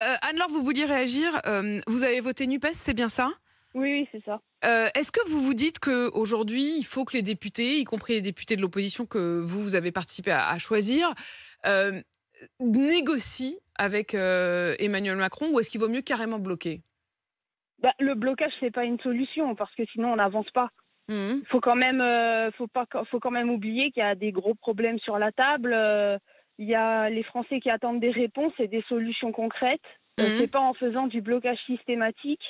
Anne-Laure, vous vouliez réagir. Vous avez voté NUPES, c'est bien ça? Oui, oui, c'est ça. Est-ce que vous vous dites qu'aujourd'hui, il faut que les députés, y compris les députés de l'opposition que vous avez participé à choisir, heu, négocient avec, Emmanuel Macron, ou est-ce qu'il vaut mieux carrément bloquer? Bah, le blocage, c'est pas une solution parce que sinon on n'avance pas. Mmh. Faut quand même oublier qu'il y a des gros problèmes sur la table. Il y a les Français qui attendent des réponses et des solutions concrètes. C'est Mmh. pas en faisant du blocage systématique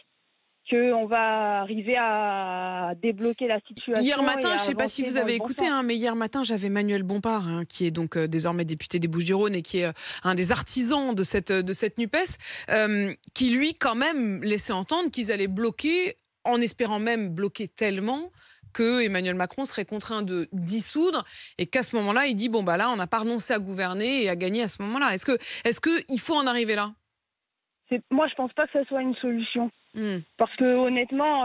qu'on va arriver à débloquer la Hier situation et matin, à je ne sais pas si avancer vous dans le avez bon écouté, sens. hein, mais hier matin, j'avais Manuel Bompard, hein, qui est donc désormais député des Bouches-du-Rhône et qui est un des artisans de cette NUPES, qui lui, quand même, laissait entendre qu'ils allaient bloquer, en espérant même bloquer tellement que Emmanuel Macron serait contraint de dissoudre, et qu'à ce moment-là, il dit bon bah là, on n'a pas renoncé à gouverner et à gagner à ce moment-là. Est-ce que il faut en arriver là? Moi, je pense pas que ce soit une solution. Hmm. Parce que honnêtement,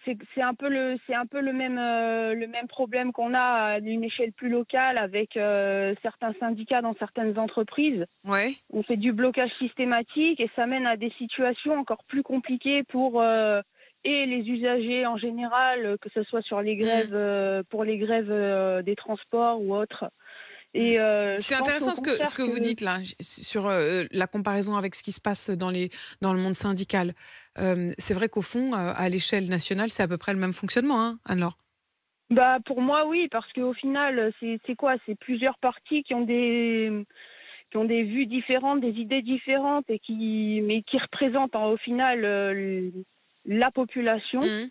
c'est un peu le même problème qu'on a à une échelle plus locale avec certains syndicats dans certaines entreprises. Ouais. On fait du blocage systématique et ça mène à des situations encore plus compliquées pour et les usagers en général, que ce soit sur les Hmm. grèves pour les grèves des transports ou autres. Mmh. Et je C'est pense au intéressant ce contraire que vous que dites là, sur, la comparaison avec ce qui se passe dans le monde syndical. C'est vrai qu'au fond, à l'échelle nationale, c'est à peu près le même fonctionnement, hein, Anne-Laure? bah pour moi oui, parce qu'au final, c'est quoi? C'est plusieurs partis qui ont des vues différentes, des idées différentes et qui représentent au final la population. Mmh.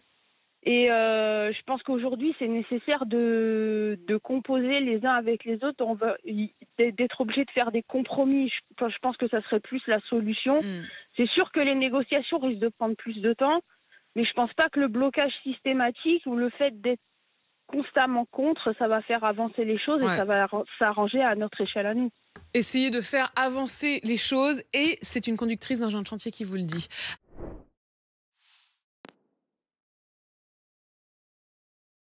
Et je pense qu'aujourd'hui, c'est nécessaire de composer les uns avec les autres. D'être obligé de faire des compromis. Je pense que ça serait plus la solution. Mmh. C'est sûr que les négociations risquent de prendre plus de temps, mais je pense pas que le blocage systématique ou le fait d'être constamment contre, ça va faire avancer les choses et Ouais. ça va s'arranger à notre échelle à nous. Essayer de faire avancer les choses, et c'est une conductrice d'un jeune chantier qui vous le dit.